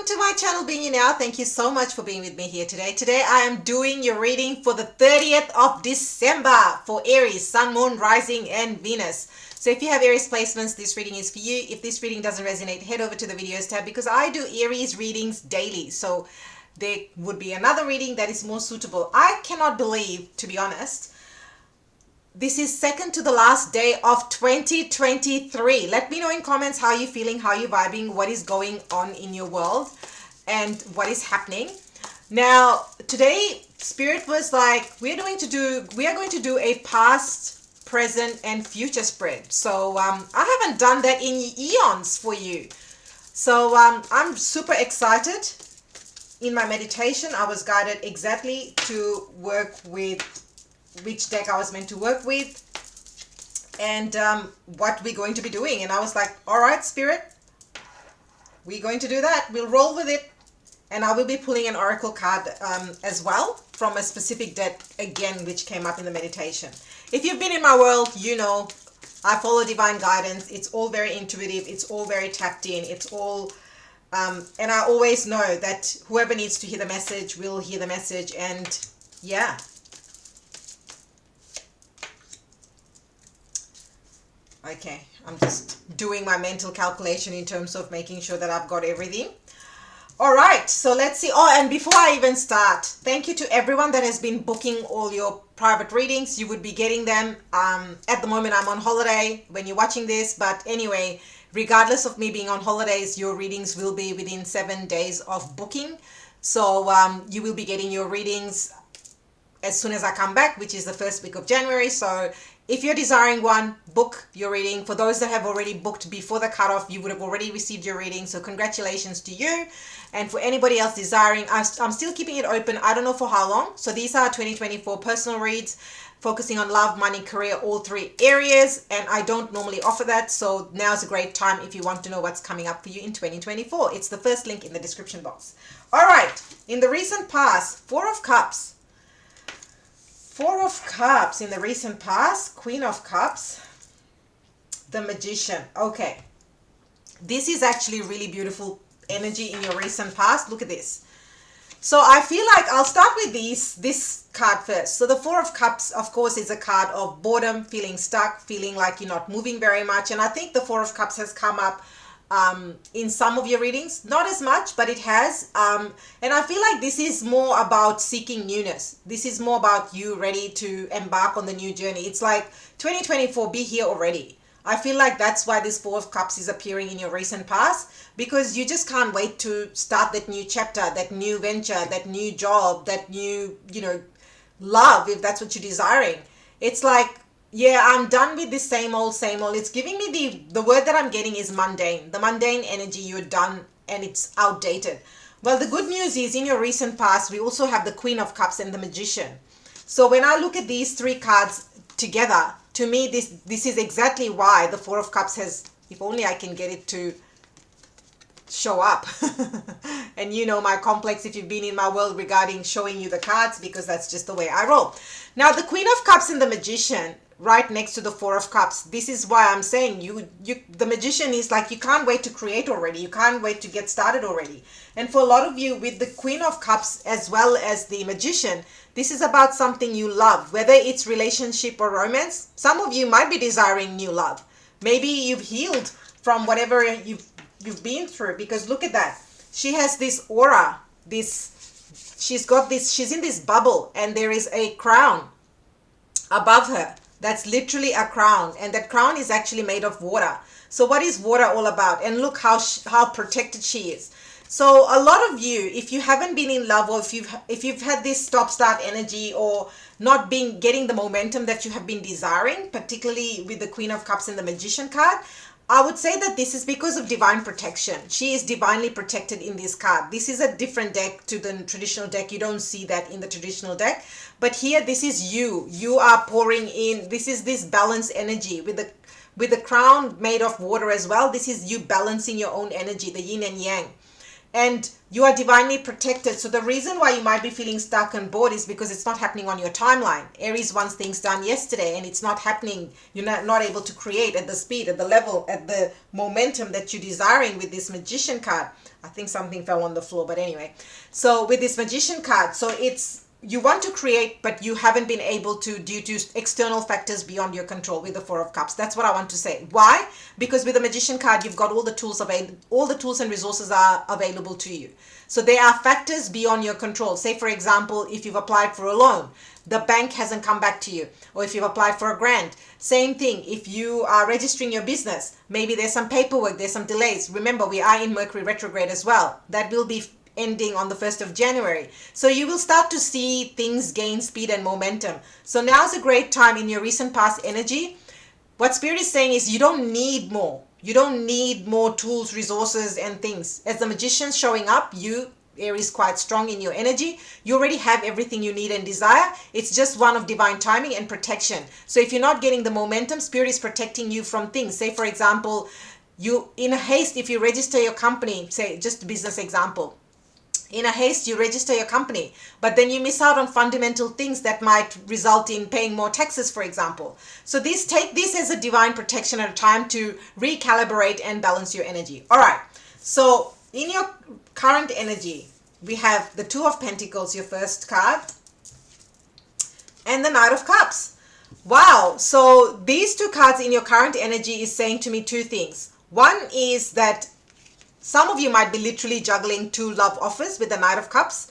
welcome to my channel, Being You Now. Thank you so much for being with me here today. Today I am doing your reading for the 30th of December for Aries, Sun, Moon, Rising and Venus. So if you have Aries placements, this reading is for you. If this reading doesn't resonate, head over to the videos tab because I do Aries readings daily. So there would be another reading that is more suitable. I cannot believe, to be honest, this is second to the last day of 2023. Let me know in comments how you're feeling, how you're vibing, what is going on in your world, and what is happening. Now, today, Spirit was like, we are going to do a past, present, and future spread. So I haven't done that in eons for you. So I'm super excited. In my meditation, I was guided exactly to work with which deck I was meant to work with and what we're going to be doing. And I was like, all right, Spirit, we're going to do that. We'll roll with it. And I will be pulling an oracle card as well from a specific deck again, which came up in the meditation. If you've been in my world, you know I follow divine guidance. It's all very intuitive. It's all very tapped in. It's all and I always know that whoever needs to hear the message will hear the message. And yeah. Okay, I'm just doing my mental calculation in terms of making sure that I've got everything. All right, so let's see. Oh, and before I even start, thank you to everyone that has been booking all your private readings. You would be getting them. At the moment, I'm on holiday when you're watching this. But anyway, regardless of me being on holidays, your readings will be within 7 days of booking. So you will be getting your readings as soon as I come back, which is the first week of January. So if you're desiring one, book your reading. For those that have already booked before the cutoff, you would have already received your reading. So congratulations to you. And for anybody else desiring, I'm still keeping it open. I don't know for how long. So these are 2024 personal reads, focusing on love, money, career, all three areas. And I don't normally offer that. So now's a great time if you want to know what's coming up for you in 2024. It's the first link in the description box. All right. In the recent past, Four of Cups. Four of Cups in the recent past, Queen of Cups, the Magician. Okay, this is actually really beautiful energy in your recent past. Look at this. So I feel like I'll start with this card first. So the Four of Cups, of course, is a card of boredom, feeling stuck, feeling like you're not moving very much. And I think the Four of Cups has come up in some of your readings, not as much, but it has. And I feel like this is more about seeking newness. This is more about you ready to embark on the new journey. It's like 2024, be here already. I feel like that's why this Four of Cups is appearing in your recent past, because you just can't wait to start that new chapter, that new venture, that new job, that new, love, if that's what you're desiring. It's like, yeah, I'm done with this same old, same old. It's giving me the word that I'm getting is mundane. The mundane energy, you're done and it's outdated. Well, the good news is in your recent past, we also have the Queen of Cups and the Magician. So when I look at these three cards together, to me, this is exactly why the Four of Cups has, if only I can get it to show up. And you know my complex if you've been in my world regarding showing you the cards, because that's just the way I roll. Now, the Queen of Cups and the Magician right next to the Four of Cups. This is why I'm saying the Magician is like, you can't wait to create already. You can't wait to get started already. And for a lot of you with the Queen of Cups as well as the Magician, this is about something you love, whether it's relationship or romance. Some of you might be desiring new love. Maybe you've healed from whatever you've been through, because look at that. She has this aura, she's in this bubble, and there is a crown above her. That's literally a crown, and that crown is actually made of water. So what is water all about? And look how protected she is. So a lot of you, if you haven't been in love, or if you've had this stop-start energy, or not getting the momentum that you have been desiring, particularly with the Queen of Cups and the Magician card, I would say that this is because of divine protection. She is divinely protected in this card. This is a different deck to the traditional deck. You don't see that in the traditional deck. But here, this is you. You are pouring in. This is this balanced energy with the crown made of water as well. This is you balancing your own energy, the yin and yang. and you are divinely protected. So the reason why you might be feeling stuck and bored is because it's not happening on your timeline. Aries wants things done yesterday and it's not happening. You're not able to create at the speed, at the level, at the momentum that you're desiring with this Magician card. I think something fell on the floor, but anyway. So with this Magician card, so it's, you want to create, but you haven't been able to due to external factors beyond your control with the Four of Cups. That's what I want to say. Why? Because with the Magician card, you've got all the tools available, all the tools and resources are available to you. So there are factors beyond your control. Say, for example, if you've applied for a loan, the bank hasn't come back to you, or if you've applied for a grant. Same thing, if you are registering your business, maybe there's some paperwork, there's some delays. Remember, we are in Mercury retrograde as well. That will be ending on the 1st of January. So you will start to see things gain speed and momentum. So now's a great time in your recent past energy. What Spirit is saying is you don't need more. You don't need more tools, resources, and things. As the Magician's showing up, you, Aries, quite strong in your energy. You already have everything you need and desire. It's just one of divine timing and protection. So if you're not getting the momentum, Spirit is protecting you from things. Say, for example, you, in a haste, if you register your company, say, just a business example, in a haste you register your company, but then you miss out on fundamental things that might result in paying more taxes, for example. So this, take this as a divine protection at a time to recalibrate and balance your energy. All right, so in your current energy, we have the Two of Pentacles, your first card, and the Knight of Cups. Wow, so these two cards in your current energy is saying to me two things. One is that some of you might be literally juggling two love offers with the Knight of Cups,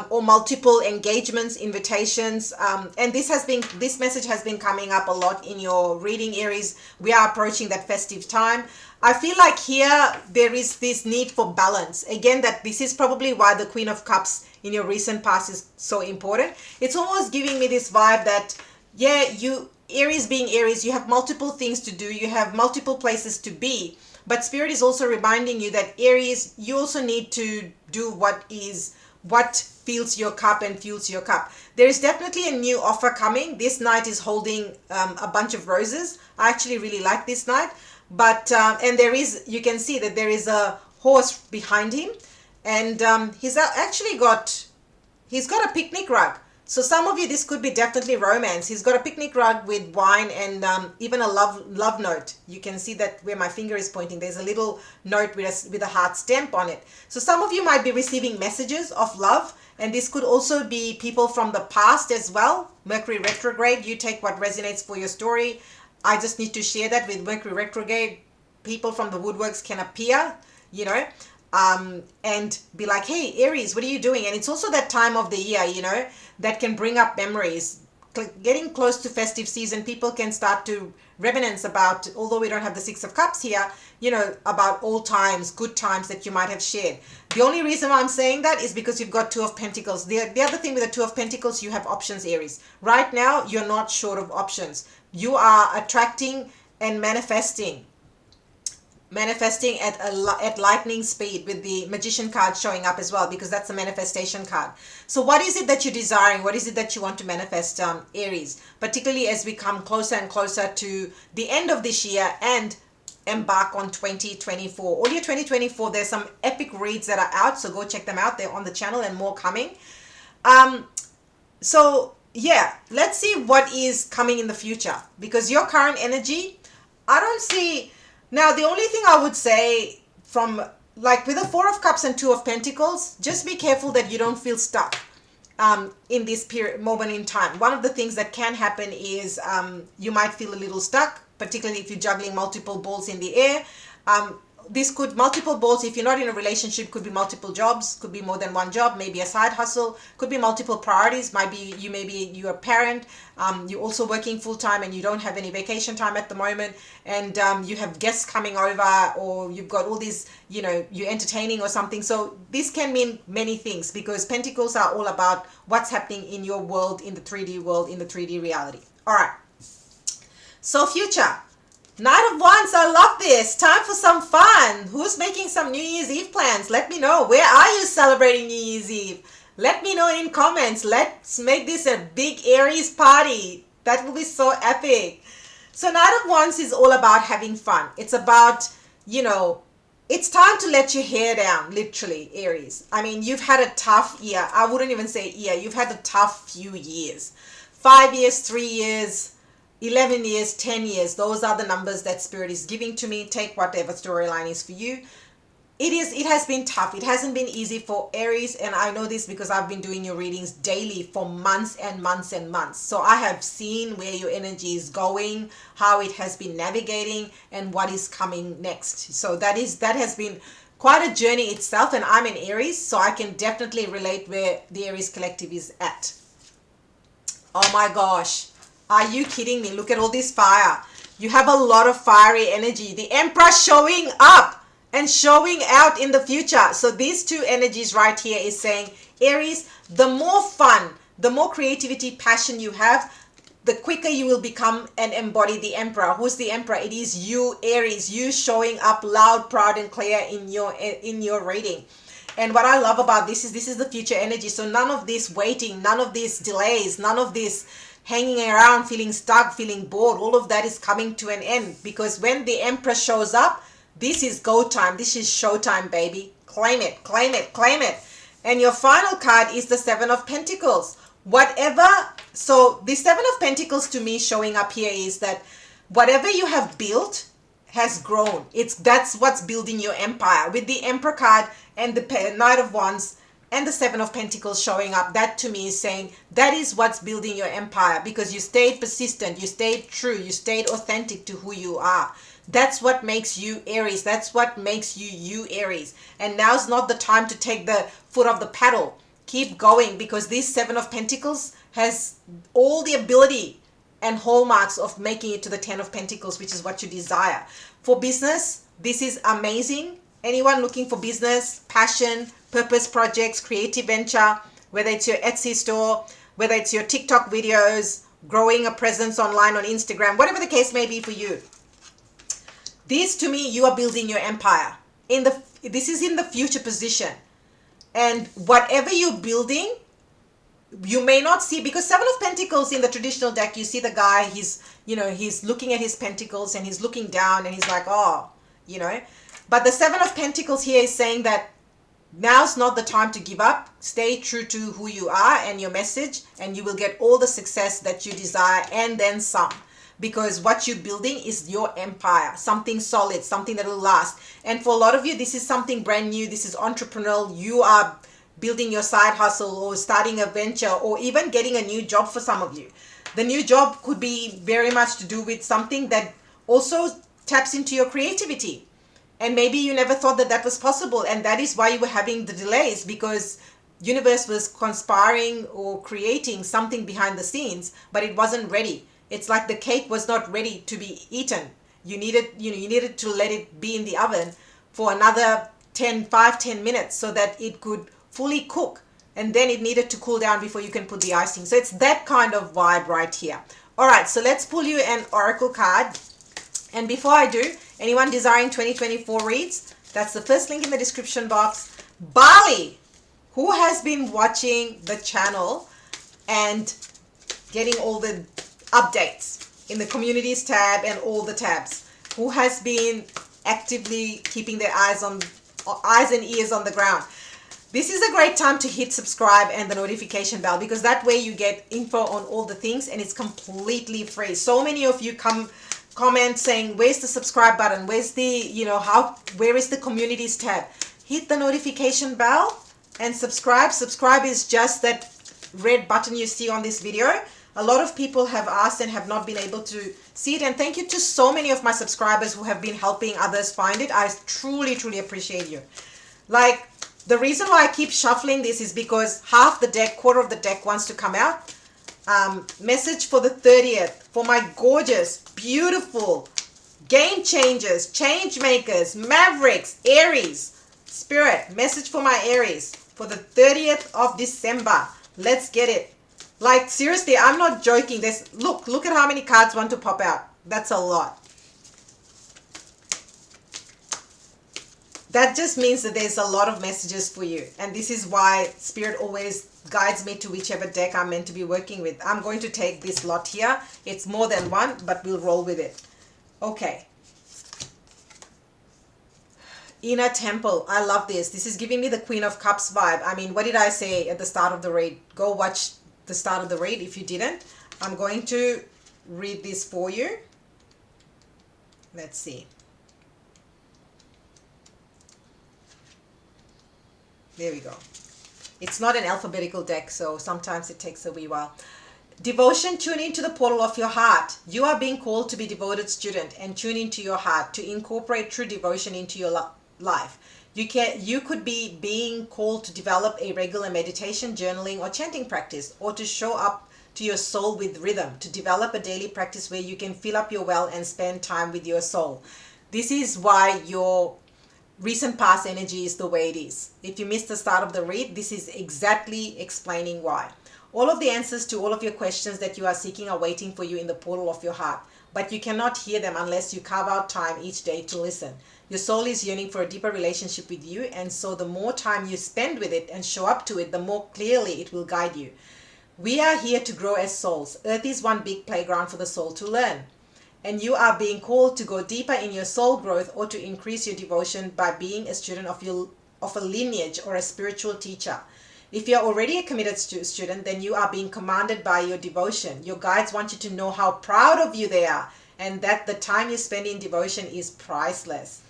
or multiple engagements, invitations. And this message has been coming up a lot in your reading, Aries. We are approaching that festive time. I feel like here there is this need for balance. Again, that this is probably why the Queen of Cups in your recent past is so important. It's almost giving me this vibe that, yeah, you, Aries being Aries, you have multiple things to do. You have multiple places to be. But Spirit is also reminding you that Aries, you also need to do what fills your cup and fuels your cup. There is definitely a new offer coming. This knight is holding a bunch of roses. I actually really like this knight. But, and there is, you can see that there is a horse behind him. And he's got a picnic rug. So some of you, this could be definitely romance. He's got a picnic rug with wine and even a love note. You can see that where my finger is pointing, there's a little note with a heart stamp on it. So some of you might be receiving messages of love, and this could also be people from the past as well. Mercury retrograde, you take what resonates for your story. I just need to share that with Mercury retrograde. People from the woodworks can appear, you know, and be like, hey, Aries, what are you doing? And it's also that time of the year, you know, that can bring up memories. Getting close to festive season, people can start to reminisce about, although we don't have the Six of Cups here, you know, about old times, good times that you might have shared. The only reason why I'm saying that is because you've got Two of Pentacles. The other thing with the Two of Pentacles, you have options, Aries. Right now, you're not short of options. You are attracting and manifesting at lightning speed, with the Magician card showing up as well, because that's a manifestation card. So what is it that you're desiring? What is it that you want to manifest, Aries? Particularly as we come closer and closer to the end of this year and embark on 2024. All your 2024, there's some epic reads that are out, so go check them out. They're on the channel and more coming. So yeah, let's see what is coming in the future, because your current energy, I don't see. Now, the only thing I would say, from like with the Four of Cups and Two of Pentacles, just be careful that you don't feel stuck in this moment in time. One of the things that can happen is you might feel a little stuck, particularly if you're juggling multiple balls in the air. This could, multiple balls, if you're not in a relationship, could be multiple jobs, could be more than one job, maybe a side hustle, could be multiple priorities. Maybe you're a parent, you're also working full-time and you don't have any vacation time at the moment, and you have guests coming over, or you've got all these, you know, you're entertaining or something. So this can mean many things, because Pentacles are all about what's happening in your world, in the 3D world, in the 3D reality. All right, so future. Knight of Wands, I love this. Time for some fun. Who's making some New Year's Eve plans? Let me know. Where are you celebrating New Year's Eve? Let me know in comments. Let's make this a big Aries party. That will be so epic. So Knight of Wands is all about having fun. It's about, you know, It's time to let your hair down, literally, Aries. I mean, you've had a tough year. I wouldn't even say year. You've had a tough few years. 5 years, 3 years, 11 years, 10 years. Those are the numbers that Spirit is giving to me. Take whatever storyline is for you. It has been tough. It hasn't been easy for Aries, and I know this because I've been doing your readings daily for months and months and months. So I have seen where your energy is going, how it has been navigating, and what is coming next. So that has been quite a journey itself, and I'm in Aries, so I can definitely relate where the Aries collective is at. Oh my gosh. Are you kidding me? Look at all this fire. You have a lot of fiery energy. The Emperor showing up and showing out in the future. So these two energies right here is saying, Aries, the more fun, the more creativity, passion you have, the quicker you will become and embody the Emperor. Who's the Emperor? It is you, Aries, you showing up loud, proud, and clear in your reading. And what I love about this is the future energy. So none of this waiting, none of these delays, none of this hanging around, feeling stuck, feeling bored. All of that is coming to an end, because when the Emperor shows up, this is go time. This is showtime, baby. Claim it, claim it, claim it. And your final card is the Seven of Pentacles. Whatever, so the Seven of Pentacles to me showing up here is that whatever you have built has grown. That's what's building your empire. With the Emperor card and the Knight of Wands and the Seven of Pentacles showing up, that to me is saying that is what's building your empire, because you stayed persistent, you stayed true, you stayed authentic to who you are. That's what makes you Aries. That's what makes you Aries. And now's not the time to take the foot off the pedal. Keep going, because this Seven of Pentacles has all the ability and hallmarks of making it to the Ten of Pentacles, which is what you desire. For business, this is amazing. Anyone looking for business, passion, purpose projects, creative venture, whether it's your Etsy store, whether it's your TikTok videos, growing a presence online on Instagram, whatever the case may be for you. This, to me, you are building your empire. This is in the future position. And whatever you're building, you may not see, because Seven of Pentacles in the traditional deck, you see the guy, he's looking at his pentacles and he's looking down and he's like, oh, But the Seven of Pentacles here is saying that now's not the time to give up. Stay true to who you are and your message, and you will get all the success that you desire and then some. Because what you're building is your empire, something solid, something that will last. And for a lot of you, this is something brand new. This is entrepreneurial. You are building your side hustle or starting a venture or even getting a new job for some of you. The new job could be very much to do with something that also taps into your creativity. And maybe you never thought that was possible. And that is why you were having the delays, because universe was conspiring or creating something behind the scenes, but it wasn't ready. It's like the cake was not ready to be eaten. You needed to let it be in the oven for another 10 minutes so that it could fully cook, and then it needed to cool down before you can put the icing. So it's that kind of vibe right here. All right, so let's pull you an oracle card. And before I do, anyone desiring 2024 reads, that's the first link in the description box. Bali, who has been watching the channel and getting all the updates in the communities tab and all the tabs, who has been actively keeping their eyes and ears on the ground, this is a great time to hit subscribe and the notification bell, because that way you get info on all the things and it's completely free. So many of you comment saying, where's the subscribe button, where's the where is the communities tab? Hit the notification bell and subscribe. Subscribe is just that red button you see on this video. A lot of people have asked and have not been able to see it. And thank you to so many of my subscribers who have been helping others find it. I truly, truly appreciate you. Like, the reason why I keep shuffling this is because half the deck, quarter of the deck wants to come out. Message for the 30th for my gorgeous, beautiful, game changers, change makers, mavericks, Aries. Spirit, message for my Aries for the 30th of December. Let's get it. Like, seriously, I'm not joking. Look at how many cards want to pop out. That's a lot. That just means that there's a lot of messages for you. And this is why Spirit always guides me to whichever deck I'm meant to be working with. I'm going to take this lot here. It's more than one, but we'll roll with it. Okay. Inner temple. I love this. This is giving me the Queen of Cups vibe. I mean, what did I say at the start of the read? Go watch the start of the read if you didn't. I'm going to read this for you. Let's see. There we go. It's not an alphabetical deck, so sometimes it takes a wee while. Devotion, tune into the portal of your heart. You are being called to be devoted student and tune into your heart to incorporate true devotion into your life. You could be being called to develop a regular meditation, journaling, or chanting practice, or to show up to your soul with rhythm, to develop a daily practice where you can fill up your well and spend time with your soul. This is why your recent past energy is the way it is. If you missed the start of the read, this is exactly explaining why. All of the answers to all of your questions that you are seeking are waiting for you in the portal of your heart, but you cannot hear them unless you carve out time each day to listen. Your soul is yearning for a deeper relationship with you, and so the more time you spend with it and show up to it, the more clearly it will guide you. We are here to grow as souls. Earth is one big playground for the soul to learn. And you are being called to go deeper in your soul growth or to increase your devotion by being a student of a lineage or a spiritual teacher. If you're already a committed student, then you are being commanded by your devotion. Your guides want you to know how proud of you they are and that the time you spend in devotion is priceless.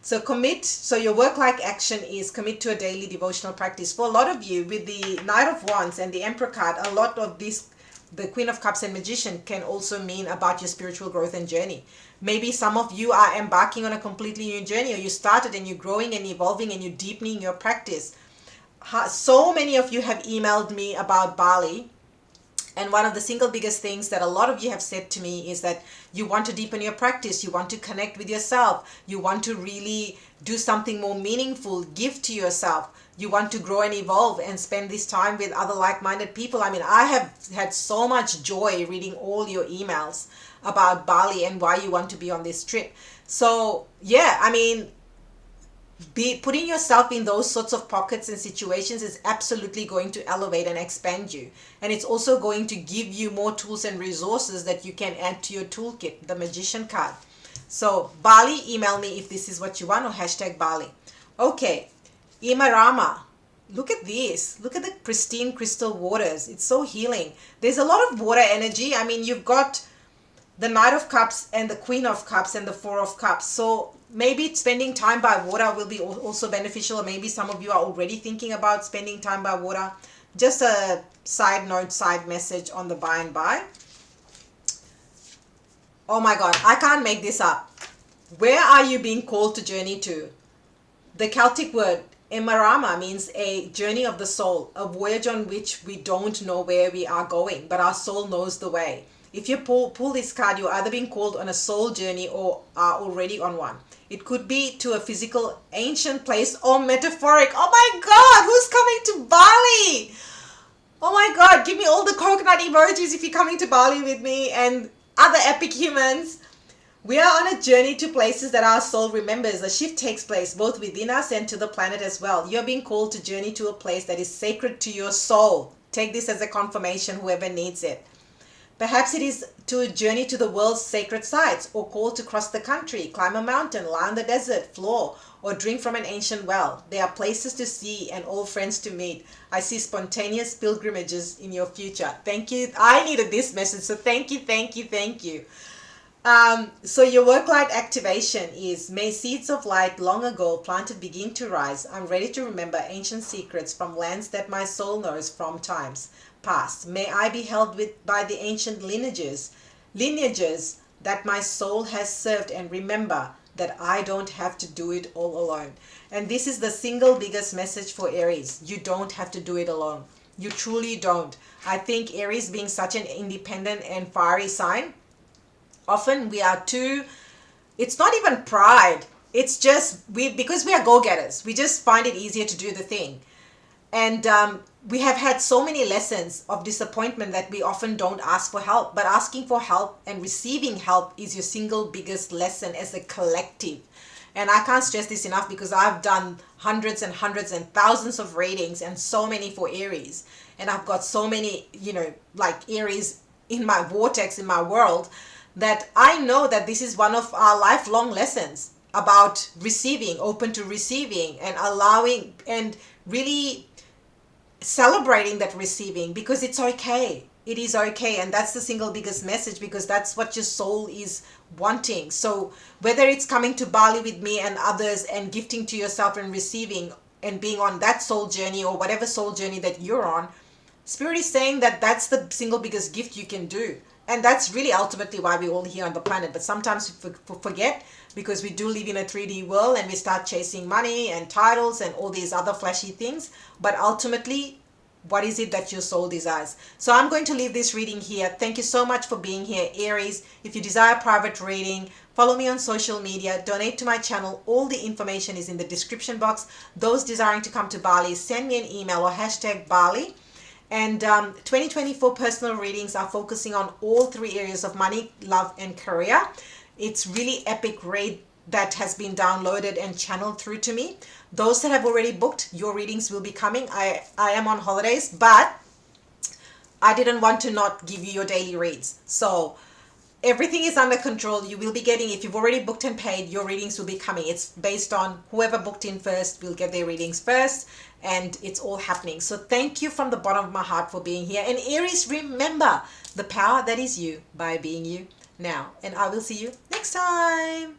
So commit, so your work-like action is commit to a daily devotional practice. For a lot of you, with the Knight of Wands and the Emperor card, a lot of this, the Queen of Cups and Magician, can also mean about your spiritual growth and journey. Maybe some of you are embarking on a completely new journey, or you started and you're growing and evolving and you're deepening your practice. So many of you have emailed me about Bali, and one of the single biggest things that a lot of you have said to me is that you want to deepen your practice, you want to connect with yourself, you want to really do something more meaningful, give to yourself, you want to grow and evolve and spend this time with other like-minded people. I mean, I have had so much joy reading all your emails about Bali and why you want to be on this trip. So yeah, I mean, putting yourself in those sorts of pockets and situations is absolutely going to elevate and expand you, and it's also going to give you more tools and resources that you can add to your toolkit, the Magician card. So Bali, email me if this is what you want, or hashtag Bali. Okay, Imarama, look at this, look at the pristine crystal waters. It's so healing. There's a lot of water energy. I mean, you've got the Knight of Cups and the Queen of Cups and the Four of Cups. So maybe spending time by water will be also beneficial, or maybe some of you are already thinking about spending time by water. Just a side note, side message on the by and by. Oh my God, I can't make this up. Where are you being called to journey to? The Celtic word Emarama means a journey of the soul, a voyage on which we don't know where we are going, but our soul knows the way. If you pull this card, you're either being called on a soul journey or are already on one. It could be to a physical ancient place or metaphoric. Oh my God, who's coming to Bali? Oh my God, give me all the coconut emojis if you're coming to Bali with me and other epic humans. We are on a journey to places that our soul remembers. A shift takes place both within us and to the planet as well. You're being called to journey to a place that is sacred to your soul. Take this as a confirmation, whoever needs it. Perhaps it is to a journey to the world's sacred sites, or called to cross the country, climb a mountain, lie on the desert floor, or drink from an ancient well. There are places to see and old friends to meet. I see spontaneous pilgrimages in your future. Thank you. I needed this message, so thank you, thank you, thank you. So your work light activation is, may seeds of light long ago planted begin to rise. I'm ready to remember ancient secrets from lands that my soul knows from times past. May I be held by the ancient lineages that my soul has served, and remember that I don't have to do it all alone. And this is the single biggest message for Aries. You don't have to do it alone. You truly don't. I think Aries, being such an independent and fiery sign, often we are too, it's not even pride. It's just because we are go-getters. We just find it easier to do the thing. And we have had so many lessons of disappointment that we often don't ask for help. But asking for help and receiving help is your single biggest lesson as a collective. And I can't stress this enough, because I've done hundreds and hundreds and thousands of readings, and so many for Aries. And I've got so many, like Aries in my vortex, in my world, that I know that this is one of our lifelong lessons. about receiving, open to receiving, and allowing, and really celebrating that receiving, because it's okay. It is okay. And that's the single biggest message, because that's what your soul is wanting. So whether it's coming to Bali with me and others and gifting to yourself and receiving and being on that soul journey, or whatever soul journey that you're on, Spirit is saying that that's the single biggest gift you can do. And that's really ultimately why we're all here on the planet. But sometimes we forget, because we do live in a 3D world and we start chasing money and titles and all these other flashy things. But ultimately, what is it that your soul desires? So I'm going to leave this reading here. Thank you so much for being here, Aries. If you desire private reading, follow me on social media, donate to my channel. All the information is in the description box. Those desiring to come to Bali, send me an email or hashtag Bali. And 2024 personal readings are focusing on all three areas of money, love, and career. It's really epic read that has been downloaded and channeled through to me. Those that have already booked, your readings will be coming. I am on holidays, but I didn't want to not give you your daily reads. So everything is under control. You will be getting, if you've already booked and paid, your readings will be coming. It's based on whoever booked in first will get their readings first, and it's all happening. So thank you from the bottom of my heart for being here. And Aries, remember the power that is you by being you now. And I will see you next time.